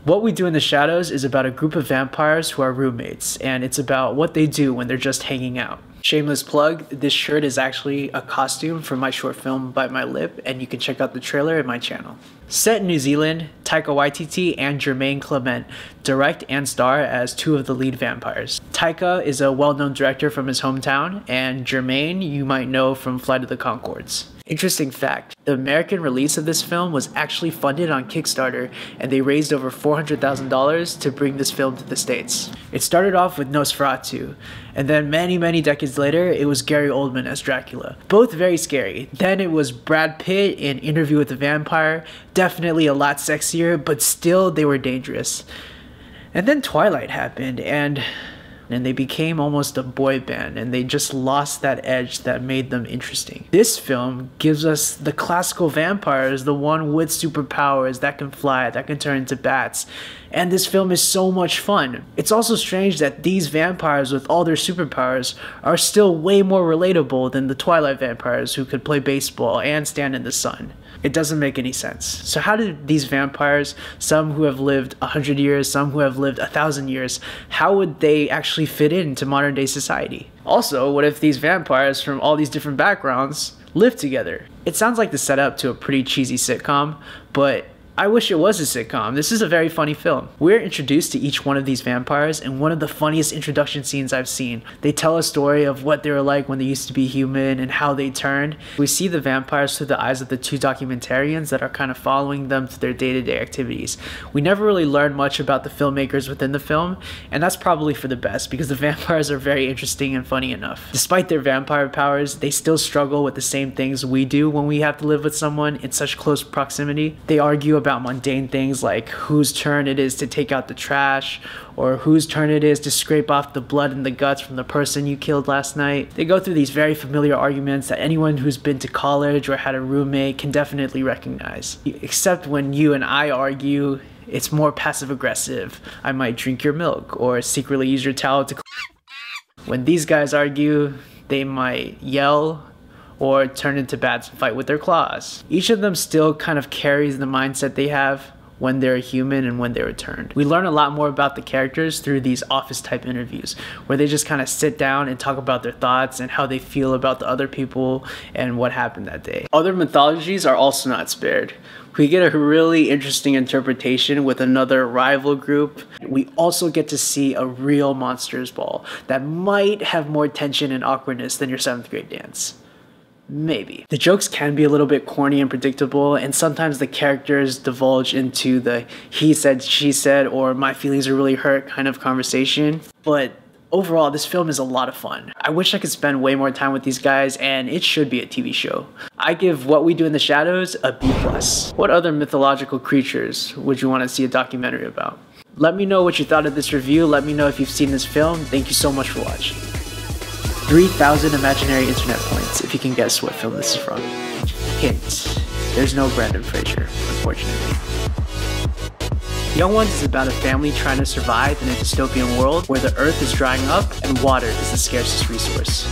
What We Do in the Shadows is about a group of vampires who are roommates, and it's about what they do when they're just hanging out. Shameless plug, this shirt is actually a costume for my short film Bite My Lip, and you can check out the trailer in my channel. Set in New Zealand, Taika Waititi and Jemaine Clement direct and star as two of the lead vampires. Taika is a well-known director from his hometown, and Jemaine you might know from Flight of the Conchords. Interesting fact, the American release of this film was actually funded on Kickstarter, and they raised over $400,000 to bring this film to the States. It started off with Nosferatu, and then many decades later, it was Gary Oldman as Dracula. Both very scary. Then it was Brad Pitt in Interview with the Vampire, definitely a lot sexier, but still they were dangerous. And then Twilight happened, and they became almost a boy band, and they just lost that edge that made them interesting. This film gives us the classical vampires, the one with superpowers that can fly, that can turn into bats, and this film is so much fun. It's also strange that these vampires with all their superpowers are still way more relatable than the Twilight vampires who could play baseball and stand in the sun. It doesn't make any sense. So how did these vampires, some who have lived 100 years, some who have lived 1,000 years, how would they actually fit into modern day society? Also, what if these vampires from all these different backgrounds live together? It sounds like the setup to a pretty cheesy sitcom, but I wish it was a sitcom. This is a very funny film. We're introduced to each one of these vampires in one of the funniest introduction scenes I've seen. They tell a story of what they were like when they used to be human and how they turned. We see the vampires through the eyes of the two documentarians that are kind of following them through their day-to-day activities. We never really learn much about the filmmakers within the film, and that's probably for the best because the vampires are very interesting and funny enough. Despite their vampire powers, they still struggle with the same things we do when we have to live with someone in such close proximity. They argue about mundane things like whose turn it is to take out the trash, or whose turn it is to scrape off the blood and the guts from the person you killed last night. They go through these very familiar arguments that anyone who's been to college or had a roommate can definitely recognize. Except when you and I argue, it's more passive aggressive. I might drink your milk or secretly use your towel to When these guys argue, they might yell or turn into bats and fight with their claws. Each of them still kind of carries the mindset they have when they're human and when they returned. We learn a lot more about the characters through these office type interviews where they just kind of sit down and talk about their thoughts and how they feel about the other people and what happened that day. Other mythologies are also not spared. We get a really interesting interpretation with another rival group. We also get to see a real monsters ball that might have more tension and awkwardness than your 7th grade dance. Maybe. The jokes can be a little bit corny and predictable, and sometimes the characters divulge into the he said, she said, or my feelings are really hurt kind of conversation. But overall, this film is a lot of fun. I wish I could spend way more time with these guys, and it should be a TV show. I give What We Do in the Shadows a B+. What other mythological creatures would you want to see a documentary about? Let me know what you thought of this review. Let me know if you've seen this film. Thank you so much for watching. 3,000 imaginary internet points if you can guess what film this is from. Hint, there's no Brendan Fraser, unfortunately. Young Ones is about a family trying to survive in a dystopian world where the earth is drying up and water is the scarcest resource.